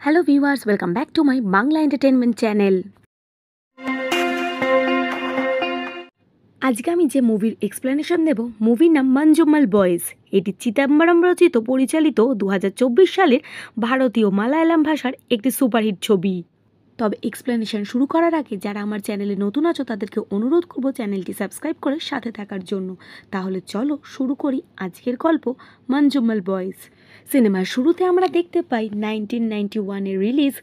Hello viewers, welcome back to my Bangla entertainment channel. আজকে আমি যে মুভির এক্সপ্লেনেশন দেব, মুভির নাম মঞ্জুমাল বয়েজ। এটি চিদাম্বরম রচিত, পরিচালিত 2024 সালের ভারতীয় মালায়ালাম ভাষার একটি সুপারহিট ছবি। তবে এক্সপ্লেনেশন শুরু করার আগে যারা আমার চ্যানেলে নতুন আছো তাদেরকে অনুরোধ করব চ্যানেলটি সাবস্ক্রাইব করে সাথে থাকার জন্য। তাহলে চলো শুরু করি আজকের গল্প মঞ্জুমাল বয়েজ। সিনেমার শুরুতে আমরা দেখতে পাই 1991-এ রিলিজ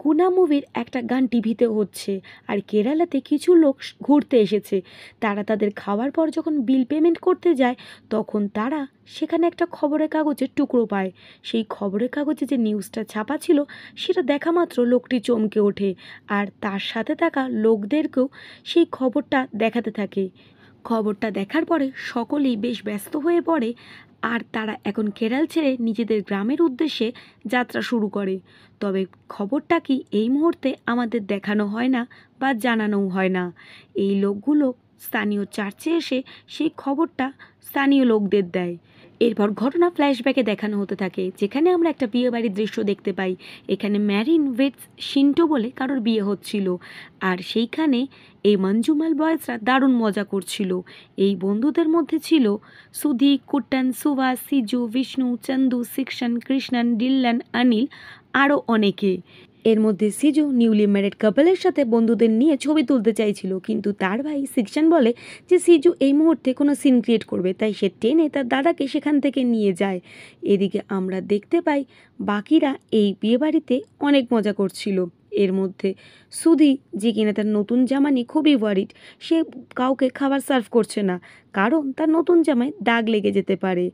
গুনা মুভির একটা গান টিভিতে হচ্ছে, আর কেরালাতে কিছু লোক ঘুরতে এসেছে। তারা তাদের খাওয়ার পর যখন বিল পেমেন্ট করতে যায় তখন তারা সেখানে একটা খবরের কাগজের টুকরো পায়। সেই খবরের কাগজে যে নিউজটা ছাপা ছিল সেটা দেখা মাত্র লোকটি চমকে ওঠে, আর তার সাথে থাকা লোকদেরকেও সেই খবরটা দেখাতে থাকে। খবরটা দেখার পরে সকলেই বেশ ব্যস্ত হয়ে পড়ে, আর তারা এখন কেরল ছেড়ে নিজেদের গ্রামের উদ্দেশ্যে যাত্রা শুরু করে। তবে খবরটা কি এই মুহূর্তে আমাদের দেখানো হয় না বা জানানোও হয় না। এই লোকগুলো স্থানীয় চার্চে এসে সেই খবরটা স্থানীয় লোকদের দেয়। এরপর ঘটনা ফ্ল্যাশব্যাকে দেখানো হতে থাকে, যেখানে আমরা একটা বিয়ে বাড়ির দৃশ্য দেখতে পাই। এখানে ম্যারিন ওয়েটস শিন্টো বলে কারোর বিয়ে হচ্ছিল, আর সেইখানে এই মঞ্জুমাল বয়েজরা দারুণ মজা করছিল। এই বন্ধুদের মধ্যে ছিল সুধি, কুট্টান, সুভাষ, সিজু, বিষ্ণু, চন্দু, সিকশন, কৃষ্ণন, ডিল্লান, অনিল, আরও অনেকে। এর মধ্যে সিজু নিউলি ম্যারিড কাপলের সাথে বন্ধুদের নিয়ে ছবি তুলতে চাইছিল, কিন্তু তার ভাই সিকশন বলে যে সিজু এই মুহূর্তে কোনো সিন ক্রিয়েট করবে, তাই সে টেনে তার দাদাকে সেখান থেকে নিয়ে যায়। এদিকে আমরা দেখতে পাই বাকিরা এই বিয়েবাড়িতে অনেক মজা করছিল। এর মধ্যে সুধি, যে কিনা তার নতুন জামা নিয়ে খুবই ওয়ারিড, সে কাউকে খাবার সার্ভ করছে না, কারণ তার নতুন জামায় দাগ লেগে যেতে পারে।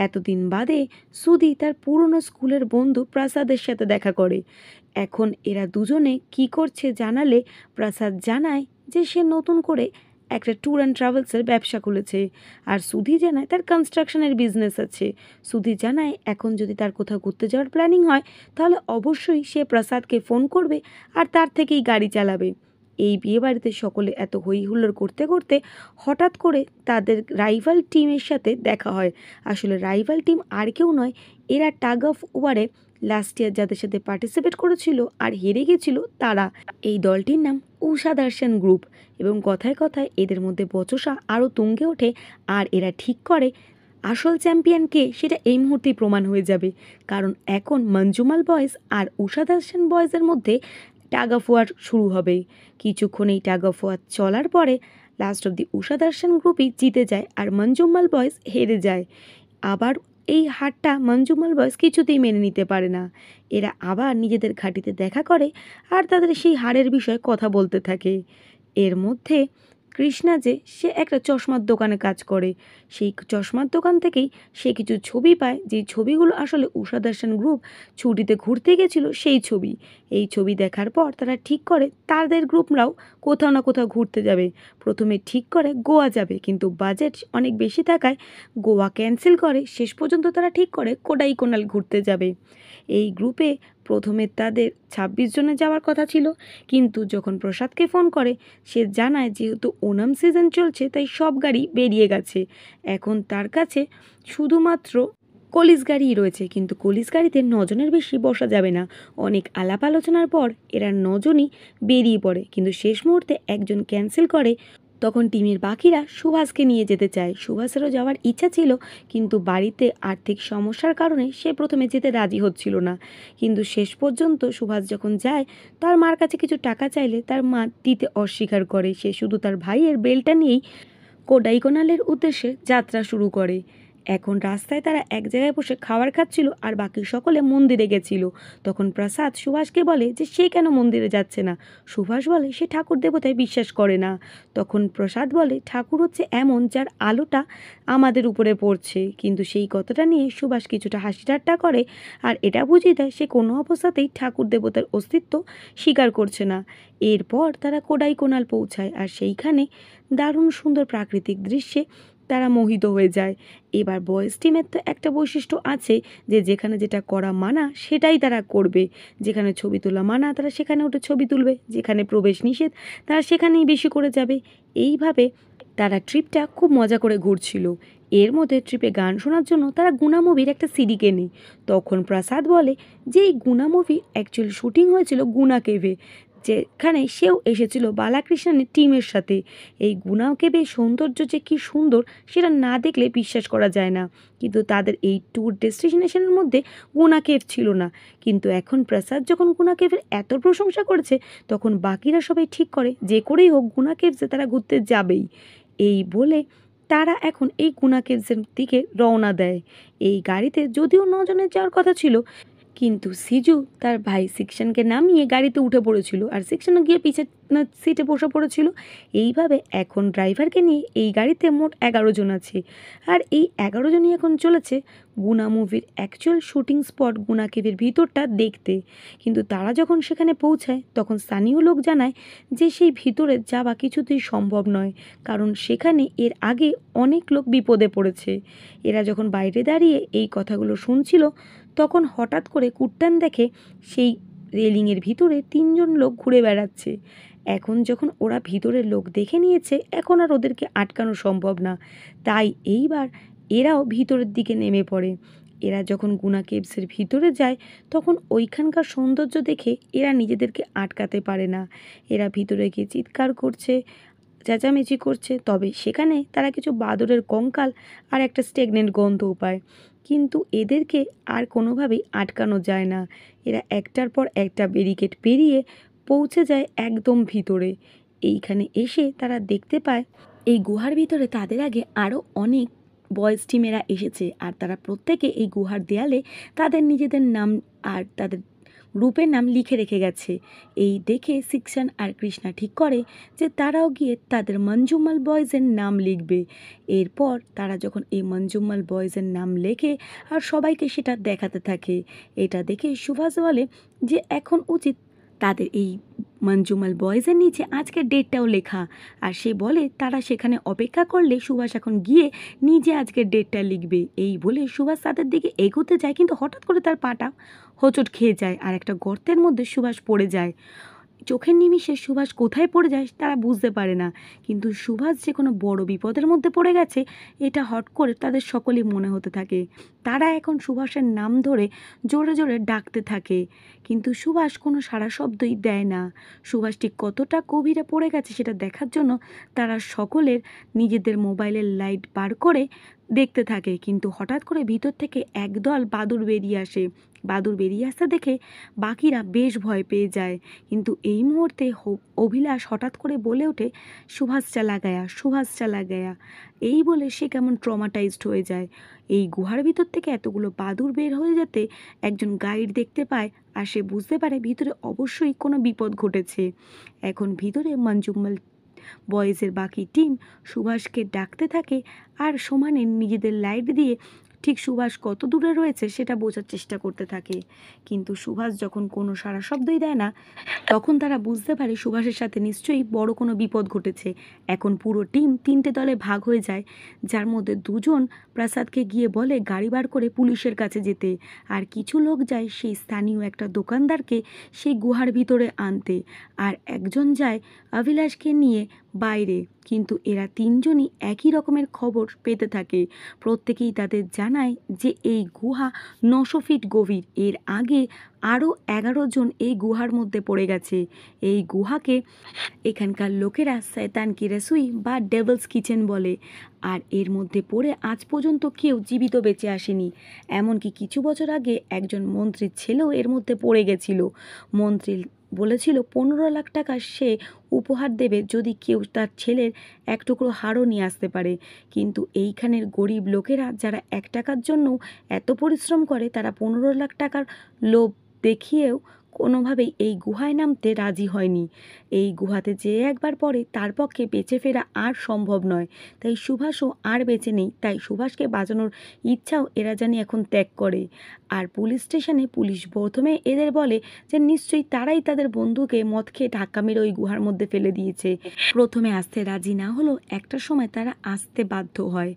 এতদিন বাদে সুধি তার পুরনো স্কুলের বন্ধু প্রসাদের সাথে দেখা করে। এখন এরা দুজনে কি করছে জানালে প্রসাদ জানায় যে সে নতুন করে একটা ট্যুর অ্যান্ড ট্রাভেলসের ব্যবসা খুলেছে, আর সুধি জানায় তার কনস্ট্রাকশনের বিজনেস আছে। সুধি জানায় এখন যদি তার কোথাও ঘুরতে যাওয়ার প্ল্যানিং হয় তাহলে অবশ্যই সে প্রসাদকে ফোন করবে আর তার থেকেই গাড়ি চালাবে। এই বিয়েবাড়িতে সকলে এত হই হুল্লোড় করতে করতে হঠাৎ করে তাদের রাইভাল টিমের সাথে দেখা হয়। আসলে রাইভাল টিম আর কেউ নয়, এরা টাগ অফ ওয়ারে লাস্ট ইয়ার যাদের সাথে পার্টিসিপেট করেছিল আর হেরে গেছিল তারা। এই দলটির নাম উষা দর্শন গ্রুপ, এবং কথায় কথায় এদের মধ্যে বচসা আরও তুঙ্গে ওঠে, আর এরা ঠিক করে আসল চ্যাম্পিয়ন কে সেটা এই মুহূর্তেই প্রমাণ হয়ে যাবে। কারণ এখন মঞ্জুমাল বয়েজ আর উষা দর্শন বয়েজের মধ্যে টাগ অফ ওয়ার শুরু হবে। কিছুক্ষণ এই টাগ অফ ওয়ার চলার পরে লাস্ট অব দি উষা দর্শন গ্রুপই জিতে যায় আর মঞ্জুমাল বয়েজ হেরে যায়। আবার এই হারটা মঞ্জুমাল বয়েজ কিছুতেই মেনে নিতে পারে না। এরা আবার নিজেদের ঘাঁটিতে দেখা করে আর তাদের সেই হারের বিষয়ে কথা বলতে থাকে। এর মধ্যে কৃষ্ণা, যে সে একটা চশমার দোকানে কাজ করে, সেই চশমার দোকান থেকেই সে কিছু ছবি পায়, যে ছবিগুলো আসলে উষা দর্শন গ্রুপ ছুটিতে ঘুরতে গেছিল সেই ছবি। এই ছবি দেখার পর তারা ঠিক করে তাদের গ্রুপরাও কোথাও না কোথাও ঘুরতে যাবে। প্রথমে ঠিক করে গোয়া যাবে, কিন্তু বাজেট অনেক বেশি থাকায় গোয়া ক্যান্সেল করে। শেষ পর্যন্ত তারা ঠিক করে কোডাইকানাল ঘুরতে যাবে। এই গ্রুপে প্রথমে তাদের 26 জনে যাওয়ার কথা ছিল, কিন্তু যখন প্রসাদকে ফোন করে সে জানায় যেহেতু ওনাম সিজন চলছে তাই সব গাড়ি বেরিয়ে গেছে। এখন তার কাছে শুধুমাত্র কলিস গাড়িই রয়েছে, কিন্তু কলিস গাড়িতে 9 জনের বেশি বসা যাবে না। অনেক আলাপ আলোচনার পর এরা 9 জনই বেরিয়ে পড়ে, কিন্তু শেষ মুহূর্তে একজন ক্যান্সেল করে। তখন টিমের বাকিরা সুভাষকে নিয়ে যেতে চায়। সুভাষেরও যাওয়ার ইচ্ছা ছিল, কিন্তু বাড়িতে আর্থিক সমস্যার কারণে সে প্রথমে যেতে রাজি হচ্ছিল না। কিন্তু শেষ পর্যন্ত সুভাষ যখন যায় তার মার কাছে কিছু টাকা চাইলে তার মা দিতে অস্বীকার করে। সে শুধু তার ভাইয়ের বেলটা নিয়েই কোডাইকানালের উদ্দেশ্যে যাত্রা শুরু করে। এখন রাস্তায় তারা এক জায়গায় বসে খাবার খাচ্ছিল আর বাকি সকলে মন্দিরে গেছিল। তখন প্রসাদ সুভাষকে বলে যে সে কেন মন্দিরে যাচ্ছে না। সুভাষ বলে সে ঠাকুর দেবতায় বিশ্বাস করে না। তখন প্রসাদ বলে ঠাকুর হচ্ছে এমন যার আলোটা আমাদের উপরে পড়ছে, কিন্তু সেই কথাটা নিয়ে সুভাষ কিছুটা হাসি ঠাট্টা করে আর এটা বুঝিয়ে দেয় সে কোনো অবস্থাতেই ঠাকুর দেবতার অস্তিত্ব স্বীকার করছে না। এরপর তারা কোডাইকানাল পৌঁছায়, আর সেইখানে দারুণ সুন্দর প্রাকৃতিক দৃশ্যে তারা মোহিত হয়ে যায়। এবার বয়েজ টিমের তো একটা বৈশিষ্ট্য আছে যে যেখানে যেটা করা মানা সেটাই তারা করবে। যেখানে ছবি তোলা মানা তারা সেখানে ওটা ছবি তুলবে, যেখানে প্রবেশ নিষেধ তারা সেখানেই বেশি করে যাবে। এইভাবে তারা ট্রিপটা খুব মজা করে ঘুরছিল। এর মধ্যে ট্রিপে গান শোনার জন্য তারা গুনা মুভির একটা সিডি কেনে। তখন প্রসাদ বলে যে এই গুনা মুভি অ্যাকচুয়ালি শুটিং হয়েছিল গুনা কেভে, যেখানে সেও এসেছিল বালাকৃষ্ণনের টিমের সাথে। এই গুনা কেভের সৌন্দর্য যে কী সুন্দর সেটা না দেখলে বিশ্বাস করা যায় না, কিন্তু তাদের এই ট্যুর ডেস্টিনেশনের মধ্যে গুনা কেভ ছিল না। কিন্তু এখন প্রসাদ যখন গুনা কেভের এত প্রশংসা করেছে, তখন বাকিরা সবাই ঠিক করে যে করেই হোক গুনা কেভসে তারা ঘুরতে যাবেই। এই বলে তারা এখন এই গুনা কেভসের দিকে রওনা দেয়। এই গাড়িতে যদিও 9 জনের যাওয়ার কথা ছিল, কিন্তু সিজু তার ভাই সিকশনকে নামিয়ে গাড়িতে উঠে পড়েছিল, আর সিকশনও গিয়ে পিছের সিটে বসে পড়েছিল। এইভাবে এখন ড্রাইভারকে নিয়ে এই গাড়িতে মোট 11 জন আছে, আর এই 11 জনই এখন চলেছে গুনা মুভির অ্যাকচুয়াল শুটিং স্পট গুনা কেভের ভিতরটা দেখতে। কিন্তু তারা যখন সেখানে পৌঁছায়, তখন স্থানীয় লোক জানায় যে সেই ভিতরে যাওয়া কিছুতেই সম্ভব নয়, কারণ সেখানে এর আগে অনেক লোক বিপদে পড়েছে। এরা যখন বাইরে দাঁড়িয়ে এই কথাগুলো শুনছিল, তখন হঠাৎ করে কুট্টান দেখে সেই রেলিংয়ের ভিতরে 3 জন লোক ঘুরে বেড়াচ্ছে। এখন যখন ওরা ভিতরের লোক দেখে নিয়েছে, এখন আর ওদেরকে আটকানো সম্ভব না, তাই এইবার এরাও ভিতরের দিকে নেমে পড়ে। এরা যখন গুনা কেভসের ভিতরে যায়, তখন ওইখানকার সৌন্দর্য দেখে এরা নিজেদেরকে আটকাতে পারে না। এরা ভিতরে গিয়ে চিৎকার করছে, চেঁচামেচি করছে, তবে সেখানে তারা কিছু বাদরের কঙ্কাল আর একটা স্টেগনেন্ট গন্ধও পায়। কিন্তু এদেরকে আর কোনোভাবেই আটকানো যায় না। এরা একটার পর একটা ব্যারিকেড পেরিয়ে পৌঁছে যায় একদম ভিতরে। এইখানে এসে তারা দেখতে পায় এই গুহার ভিতরে তাদের আগে আরও অনেক বয়েজ টিমেরা এসেছে, আর তারা প্রত্যেকে এই গুহার দেয়ালে তাদের নিজেদের নাম আর তাদের গ্রুপের নাম লিখে রেখে গেছে। এই দেখে সিকশন আর কৃষ্ণা ঠিক করে যে তারাও গিয়ে তাদের মঞ্জুমাল বয়েজের নাম লিখবে। এরপর তারা যখন এই মঞ্জুমাল বয়েজের নাম লেখে আর সবাইকে সেটা দেখাতে থাকে, এটা দেখে সুভাষ বলে যে এখন উচিত তাদের এই মঞ্জুমাল বয়েজের নিচে আজকের ডেটটাও লেখা। আর সে বলে তারা সেখানে অপেক্ষা করলে সুভাষ এখন গিয়ে নিজে আজকের ডেটটা লিখবে। এই বলে সুভাষ তাদের দিকে এগোতে যায়, কিন্তু হঠাৎ করে তার পাটা হোঁচট খেয়ে যায় আর একটা গর্তের মধ্যে সুভাষ পড়ে যায়। চোখের নিমিষে সুভাষ কোথায় পড়ে যায় তারা বুঝতে পারে না, কিন্তু সুভাষ যে কোনো বড় বিপদের মধ্যে পড়ে গেছে এটা হট করে তাদের সকলেই মনে হতে থাকে। তারা এখন সুভাষের নাম ধরে জোরে জোরে ডাকতে থাকে, কিন্তু সুভাষ কোনো সাড়া শব্দই দেয় না। সুভাষ ঠিক কতটা গভীরে পড়ে গেছে সেটা দেখার জন্য তারা সকলের নিজেদের মোবাইলের লাইট বার করে দেখতে থাকে, কিন্তু হঠাৎ করে ভিতর থেকে একদল বাদুড় বেরিয়ে আসে। বাদুড় বেরিয়ে আসতে দেখে বাকিরা বেশ ভয় পেয়ে যায়, কিন্তু এই মুহূর্তে অভিলাষ হঠাৎ করে বলে ওঠে, সুভাষ চালা গায়া, সুভাষ চালা গায়া। এই বলে সে কেমন ট্রমাটাইজড হয়ে যায়। এই গুহার ভিতর থেকে এতগুলো বাদুড় বের হয়ে যেতে একজন গাইড দেখতে পায়, আর সে বুঝতে পারে ভিতরে অবশ্যই কোনো বিপদ ঘটেছে। এখন ভিতরে মঞ্জুমাল বয়েজের বাকি টিম সুভাষকে ডাকতে থাকে, আর সমানে নিজেদের লাইট দিয়ে ঠিক সুভাষ কত দূরে রয়েছে সেটা বোঝার চেষ্টা করতে থাকে। কিন্তু সুভাষ যখন কোনো সাড়া শব্দই দেয় না, তখন তারা বুঝতে পারে সুভাষের সাথে নিশ্চয়ই বড় কোনো বিপদ ঘটেছে। এখন পুরো টিম 3টে দলে ভাগ হয়ে যায়, যার মধ্যে 2 জন প্রসাদকে গিয়ে বলে গাড়ি বার করে পুলিশের কাছে যেতে, আর কিছু লোক যায় সেই স্থানীয় একটা দোকানদারকে সেই গুহার ভিতরে আনতে, আর একজন যায় অভিলাষকে নিয়ে বাইরে। কিন্তু এরা 3 জনই একই রকমের খবর পেতে থাকে। প্রত্যেকেই তাদের জানায় যে এই গুহা 900 ফিট গভীর। এর আগে আরও 11 জন এই গুহার মধ্যে পড়ে গেছে। এই গুহাকে এখানকার লোকেরা শয়তান কি রসুই বা ডেভিলস কিচেন বলে, আর এর মধ্যে পড়ে আজ পর্যন্ত কেউ জীবিত বেঁচে আসেনি। এমনকি কিছু বছর আগে একজন মন্ত্রীর ছেলেও এর মধ্যে পড়ে গেছিল। মন্ত্রী বলেছিল 15 লাখ টাকা সে উপহার দেবে যদি কেউ তার ছেলের এক টুকরো হাড়ও নিয়ে আসতে পারে। কিন্তু এইখানের গরিব লোকেরা যারা 1 টাকার জন্য এত পরিশ্রম করে, তারা 15 লাখ টাকার লোভ দেখিয়েও কোনোভাবেই এই গুহায় নামতে রাজি হয়নি। এই গুহাতে যে একবার পড়ে তার পক্ষে বেঁচে ফেরা আর সম্ভব নয়। তাই সুভাষও আর বেঁচে নেই, তাই সুভাষকে বাঁচানোর ইচ্ছাও এরা জানি এখন ত্যাগ করে। আর পুলিশ স্টেশনে পুলিশ প্রথমে এদের বলে যে নিশ্চয়ই তারাই তাদের বন্ধুকে মদ খেয়ে ধাক্কা মেরে ওই গুহার মধ্যে ফেলে দিয়েছে। প্রথমে আসতে রাজি না হলেও একটা সময় তারা আসতে বাধ্য হয়।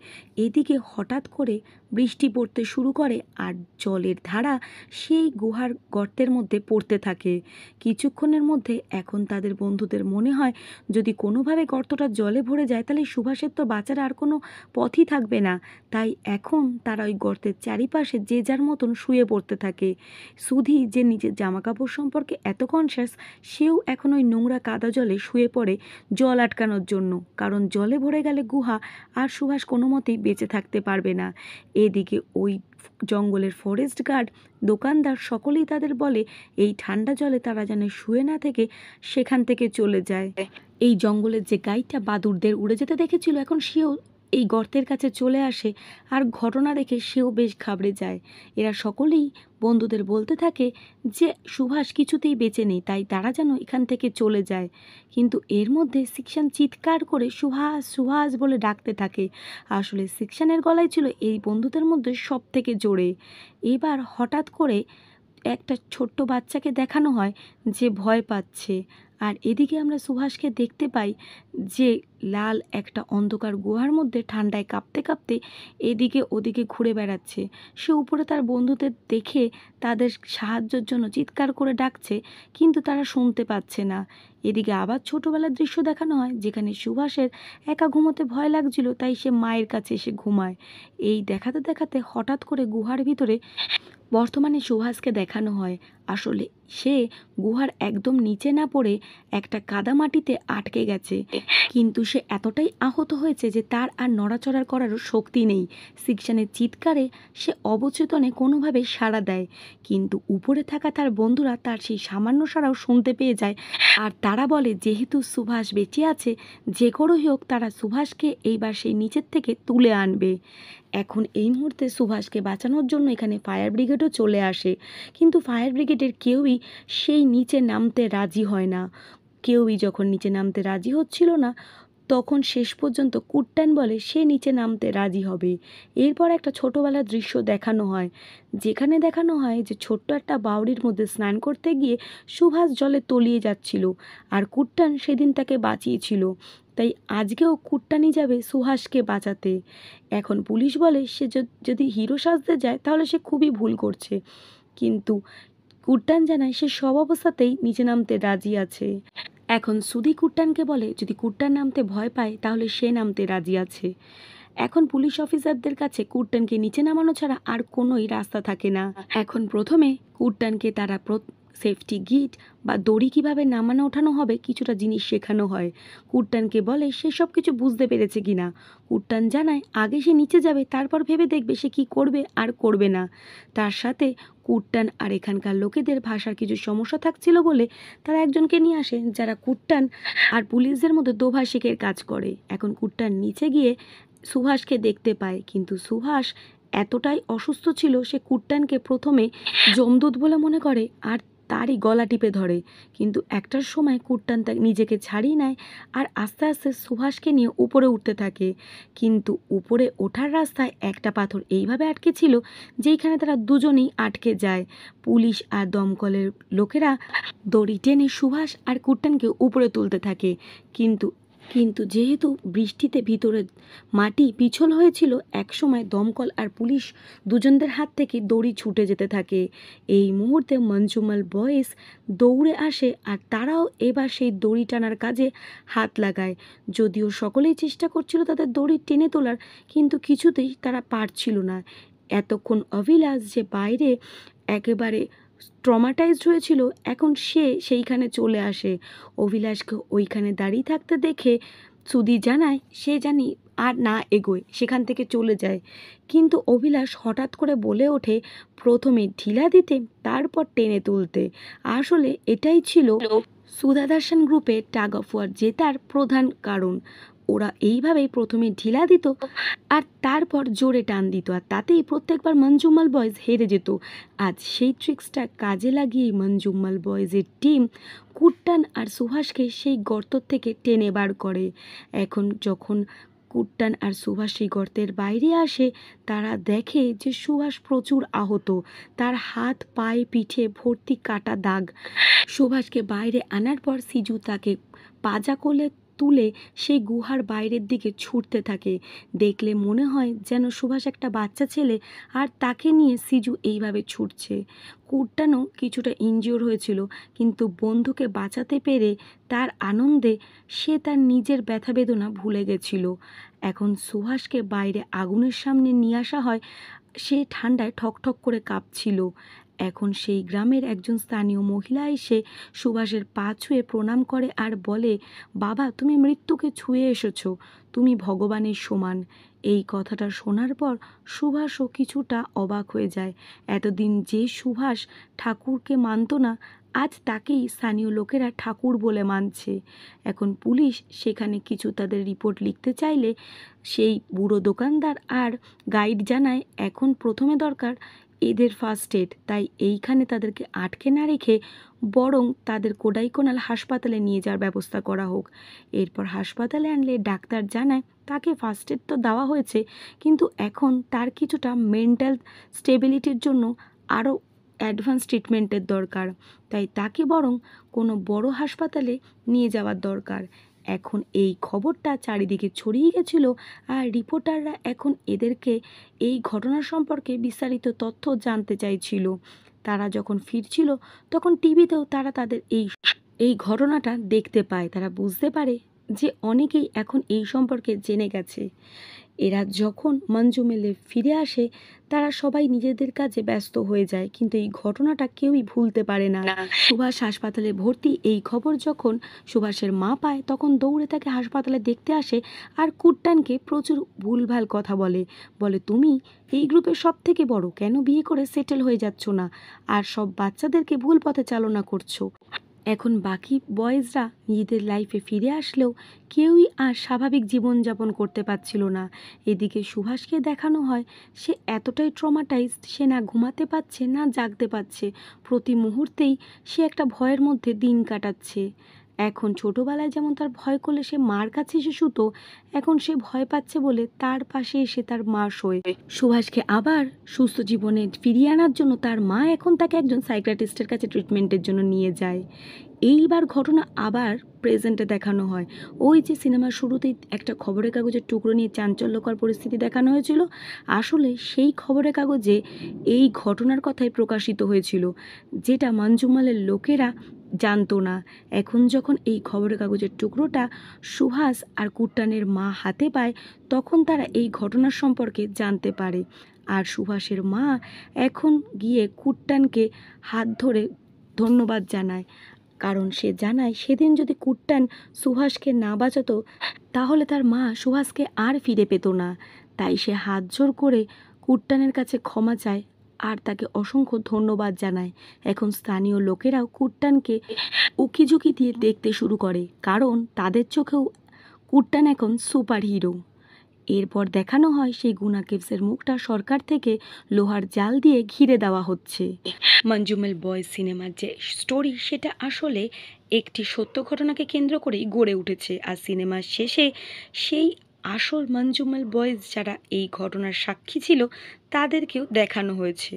এদিকে হঠাৎ করে বৃষ্টি পড়তে শুরু করে আর জলের ধারা সেই গুহার গর্তের মধ্যে পড়তে থাকে। কিছুক্ষণের মধ্যে এখন তাদের বন্ধুদের মনে হয় যদি কোনোভাবে গর্তটা জলে ভরে যায় তাহলে সুভাষের তো বাঁচার আর কোনো পথই থাকবে না। তাই এখন তারা ওই গর্তের চারিপাশে যে যার মতন শুয়ে পড়তে থাকে। সুধি যে নিজের জামাকাপড় সম্পর্কে এত কনসিয়াস, সেও এখন ওই নোংরা কাদা জলে শুয়ে পড়ে জল আটকানোর জন্য, কারণ জলে ভরে গেলে গুহা আর সুভাষ কোনো মতেই বেঁচে থাকতে পারবে না। এদিকে ওই জঙ্গলের ফরেস্ট গার্ড, দোকানদার সকলেই তাদের বলে এই ঠান্ডা জলে তারা যেন শুয়ে না থেকে সেখান থেকে চলে যায়। এই জঙ্গলের যে গাইডটা বাদুড়দের উড়ে যেতে দেখেছিল এখন সেও এই গর্তের কাছে চলে আসে আর ঘটনা দেখে সেও বেশ ঘাবড়ে যায়। এরা সকলেই বন্ধুদের বলতে থাকে যে সুভাষ কিছুতেই বেঁচে নেই, তাই তারা যেন এখান থেকে চলে যায়। কিন্তু এর মধ্যে সিকশান চিৎকার করে সুহাস সুহাস বলে ডাকতে থাকে। আসলে সিকশানের গলায় ছিল এই বন্ধুদের মধ্যে সব থেকে জোরে। এবার হঠাৎ করে একটা ছোট্ট বাচ্চাকে দেখানো হয় যে ভয় পাচ্ছে, আর এদিকে আমরা সুভাষকে দেখতে পাই যে লাল একটা অন্ধকার গুহার মধ্যে ঠান্ডায় কাঁপতে কাঁপতে এদিকে ওদিকে ঘুরে বেড়াচ্ছে। সে উপরে তার বন্ধুদের দেখে তাদের সাহায্যের জন্য চিৎকার করে ডাকছে, কিন্তু তারা শুনতে পাচ্ছে না। এদিকে আবার ছোটবেলার দৃশ্য দেখানো হয় যেখানে সুভাষের একা ঘুমোতে ভয় লাগছিল, তাই সে মায়ের কাছে এসে ঘুমায়। এই দেখাতে দেখাতে হঠাৎ করে গুহার ভিতরে বর্তমানে সুহাসকে দেখানো হয়। আসলে সে গুহার একদম নিচে না পড়ে একটা কাদামাটিতে আটকে গেছে, কিন্তু সে এতটাই আহত হয়েছে যে তার আর নড়াচড়া করারও শক্তি নেই। সিকশানের চিৎকারে সে অবচেতনে কোনোভাবে সাড়া দেয়, কিন্তু উপরে থাকা তার বন্ধুরা তার সেই সামান্য সাড়াও শুনতে পেয়ে যায়। আর তারা বলে যেহেতু সুভাষ বেঁচে আছে, যে করেই হোক তারা সুভাষকে এইবার সেই নিচের থেকে তুলে আনবে। এখন এই মুহূর্তে সুভাষকে বাঁচানোর জন্য এখানে ফায়ার ব্রিগেডও চলে আসে, কিন্তু ফায়ার ব্রিগেডের কেউই সেই নিচে নামতে রাজি হয় না। কেউই যখন নিচে নামতে রাজি হচ্ছিল না, তখন শেষ পর্যন্ত কুট্টান বলে সে নিচে নামতে রাজি হবে। এরপর একটা ছোটোবেলার দৃশ্য দেখানো হয়, যেখানে দেখানো হয় যে ছোট্ট একটা বাউরির মধ্যে স্নান করতে গিয়ে সুভাষ জলে তলিয়ে যাচ্ছিল, আর কুট্টান সেদিন তাকে বাঁচিয়েছিল। তাই আজকেও কুট্টানি যাবে সুহাসকে বাঁচাতে। এখন পুলিশ বলে সে যদি হিরো সাজতে যায় তাহলে সে খুবই ভুল করছে, কিন্তু কুট্টান জানায় সে সব অবস্থাতেই নিচে নামতে রাজি আছে। এখন সুধি কুট্টানকে বলে যদি কুট্টান নামতে ভয় পায় তাহলে সে নামতে রাজি আছে। এখন পুলিশ অফিসারদের কাছে কুট্টানকে নিচে নামানো ছাড়া আর কোনোই রাস্তা থাকে না। এখন প্রথমে কুট্টানকে তারা সেফটি গিট বা দড়ি কিভাবে নামানো ওঠানো হবে কিছুটা জিনিস শেখানো হয়। কুট্টানকে বলে সে সব কিছু বুঝতে পেরেছে কিনা। কুট্টান জানায় আগে সে নিচে যাবে, তারপর ভেবে দেখবে সে কি করবে আর করবে না। তার সাথে কুট্টান আর এখানকার লোকেদের ভাষার কিছু সমস্যা থাকছিল বলে তারা একজনকে নিয়ে আসে যারা কুট্টান আর পুলিশদের মধ্যে দোভাষিকের কাজ করে। এখন কুট্টান নিচে গিয়ে সুভাষকে দেখতে পায়, কিন্তু সুভাষ এতটাই অসুস্থ ছিল সে কুট্টানকে প্রথমে যমদূত বলে মনে করে আর তারই গলা টিপে ধরে, কিন্তু একটার সময় কুট্টান তা নিজেকে ছাড়িয়ে নেয় আর আস্তে আস্তে সুভাষকে নিয়ে উপরে উঠতে থাকে। কিন্তু উপরে ওঠার রাস্তায় একটা পাথর এইভাবে আটকে ছিল যেইখানে তারা দুজনেই আটকে যায়। পুলিশ আর দমকলের লোকেরা দড়ি টেনে সুভাষ আর কুট্টানকে উপরে তুলতে থাকে, কিন্তু কিন্তু যেহেতু বৃষ্টিতে ভিতরে মাটি পিছল হয়েছিল, একসময় দমকল আর পুলিশ দুজনদের হাত থেকে দড়ি ছুটে যেতে থাকে। এই মুহূর্তে মঞ্জুমাল বয়েজ দৌড়ে আসে আর তারাও এবার সেই দড়ি টানার কাজে হাত লাগায়। যদিও সকলেই চেষ্টা করছিল তাদের দড়ি টেনে তোলার, কিন্তু কিছুতেই তারা পারছিল না। এতক্ষণ অভিলাষ যে বাইরে একেবারে ট্রমাটাইজড হয়েছিল, এখন সে সেইখানে চলে আসে। অভিলাষকে ওইখানে দাঁড়িয়ে থাকতে দেখে সুধি জানায় সে জানি আর না এগোয়, সেখান থেকে চলে যায়। কিন্তু অভিলাষ হঠাৎ করে বলে ওঠে প্রথমে ঢিলা দিতে তারপর টেনে তুলতে। আসলে এটাই ছিল সুধা দর্শন গ্রুপের টাগ অফ ওয়ার জেতার প্রধান কারণ। ওরা এইভাবেই প্রথমে ঢিলা দিত আর তারপর জোরে টান দিত, আর তাতেই প্রত্যেকবার মঞ্জুমাল বয়েজ হেরে যেত। আজ সেই ট্রিক্সটা কাজে লাগিয়ে মঞ্জুমাল বয়েজের টিম কুট্টান আর সুভাষকে সেই গর্ত থেকে টেনে বার করে। এখন যখন কুট্টান আর সুভাষ সেই গর্তের বাইরে আসে, তারা দেখে যে সুভাষ প্রচুর আহত, তার হাত পায়ে পিঠে ভর্তি কাটা দাগ। সুভাষকে বাইরে আনার পর সিজু তাকে পাজা কোলে তুলে সেই গুহার বাইরের দিকে ছুটতে থাকে। দেখলে মনে হয় যেন সুভাষ একটা বাচ্চা ছেলে আর তাকে নিয়ে সিজু এইভাবে ছুটছে। কুট্টানও কিছুটা ইনজিওর হয়েছিল, কিন্তু বন্ধুকে বাঁচাতে পেরে তার আনন্দে সে তার নিজের ব্যথা বেদনা ভুলে গেছিল। এখন সুভাষকে বাইরে আগুনের সামনে নিয়ে আসা হয়। সে ঠান্ডায় ঠকঠক করে কাঁপছিল। এখন সেই গ্রামের একজন স্থানীয় মহিলা এসে সুভাষের পা ছুঁয়ে প্রণাম করে আর বলে, বাবা, তুমি মৃত্যুকে ছুঁয়ে এসেছো, তুমি ভগবানের সমান। এই কথাটা শোনার পর সুভাষও কিছুটা অবাক হয়ে যায়। এতদিন যে সুভাষ ঠাকুরকে মানত না, আজ তাকেই স্থানীয় লোকেরা ঠাকুর বলে মানছে। এখন পুলিশ সেখানে কিছু তাদের রিপোর্ট লিখতে চাইলে সেই বুড়ো দোকানদার আর গাইড জানায় এখন প্রথমে দরকার এদের ফার্স্ট এড, তাই এইখানে তাদেরকে আটকে না রেখে বরং তাদের কোডাইকানাল হাসপাতালে নিয়ে যাওয়ার ব্যবস্থা করা হোক। এরপর হাসপাতালে আনলে ডাক্তার জানায় তাকে ফার্স্ট এড তো দেওয়া হয়েছে, কিন্তু এখন তার কিছুটা মেন্টাল স্টেবিলিটির জন্য আরও অ্যাডভান্স ট্রিটমেন্টের দরকার, তাই তাকে বরং কোনো বড় হাসপাতালে নিয়ে যাওয়ার দরকার। এখন এই খবরটা চারিদিকে ছড়িয়ে গেছিল আর রিপোর্টাররা এখন এদেরকে এই ঘটনা সম্পর্কে বিস্তারিত তথ্য জানতে চাইছিল। তারা যখন ফিরছিল তখন টিভিতেও তারা তাদের এই ঘটনাটা দেখতে পায়। তারা বুঝতে পারে যে অনেকেই এখন এই সম্পর্কে জেনে গেছে। এরা যখন মঞ্জুমেলে ফিরে আসে তারা সবাই নিজেদের কাজে ব্যস্ত হয়ে যায়, কিন্তু এই ঘটনাটা কেউই ভুলতে পারে না। সুভাষ হাসপাতালে ভর্তি এই খবর যখন সুভাষের মা পায় তখন দৌড়ে তাকে হাসপাতালে দেখতে আসে আর কুট্টানকে প্রচুর ভুলভাল কথা বলে। তুমি এই গ্রুপের সব থেকে বড়, কেন বিয়ে করে সেটেল হয়ে যাচ্ছ না আর সব বাচ্চাদেরকে ভুল পথে চালনা করছো। এখন বাকি বয়েজরা নিজেদের লাইফে ফিরে আসলেও কেউই আর স্বাভাবিক জীবনযাপন করতে পারছিল না। এদিকে সুভাষকে দেখানো হয় সে এতটাই ট্রমাটাইজড, সে না ঘুমাতে পারছে না জাগতে পারছে, প্রতি মুহূর্তেই সে একটা ভয়ের মধ্যে দিন কাটাচ্ছে। এখন ছোটোবেলায় যেমন তার ভয় করলে সে মার কাছে এসে শুতো, এখন সে ভয় পাচ্ছে বলে তার পাশে এসে তার মা শোয়। সুভাষকে আবার সুস্থ জীবনে ফিরিয়ে আনার জন্য তার মা এখন তাকে একজন সাইকিয়াট্রিস্টের কাছে ট্রিটমেন্টের জন্য নিয়ে যায়। এইবার ঘটনা আবার প্রেজেন্টে দেখানো হয়। ওই যে সিনেমার শুরুতেই একটা খবরের কাগজের টুকরো নিয়ে চাঞ্চল্যকর পরিস্থিতি দেখানো হয়েছিল, আসলে সেই খবরের কাগজে এই ঘটনার কথাই প্রকাশিত হয়েছিল, যেটা মঞ্জুমালের লোকেরা জানতো না। এখন যখন এই খবরের কাগজের টুকরোটা সুভাষ আর কুট্টানের মা হাতে পায় তখন তারা এই ঘটনার সম্পর্কে জানতে পারে। আর সুভাষের মা এখন গিয়ে কুট্টানকে হাত ধরে ধন্যবাদ জানায়, কারণ সে জানায় সেদিন যদি কুট্টান সুভাষকে না বাঁচাতো তাহলে তার মা সুভাষকে আর ফিরে পেত না। তাই সে হাত জোর করে কুট্টানের কাছে ক্ষমা চায় আর তাকে অসংখ্য ধন্যবাদ জানায়। এখন স্থানীয় লোকেরাও কুট্টানকে উকিঝুঁকি দিয়ে দেখতে শুরু করে, কারণ তাদের চোখেও কুট্টান এখন সুপার হিরো। এরপর দেখানো হয় সেই গুনা কেভসের মুখটা সরকার থেকে লোহার জাল দিয়ে ঘিরে দেওয়া হচ্ছে। মঞ্জুমেল বয়েজ সিনেমার যে স্টোরি সেটা আসলে একটি সত্য ঘটনাকে কেন্দ্র করেই গড়ে উঠেছে, আর সিনেমার শেষে সেই আসল মঞ্জুমেল বয়েজ যারা এই ঘটনার সাক্ষী ছিল তাদেরকেও দেখানো হয়েছে।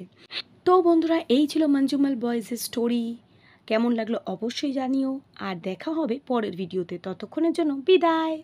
তো বন্ধুরা, এই ছিল মঞ্জুমেল বয়েজের স্টোরি। কেমন লাগলো অবশ্যই জানিও, আর দেখা হবে পরের ভিডিওতে। ততক্ষণের জন্য বিদায়।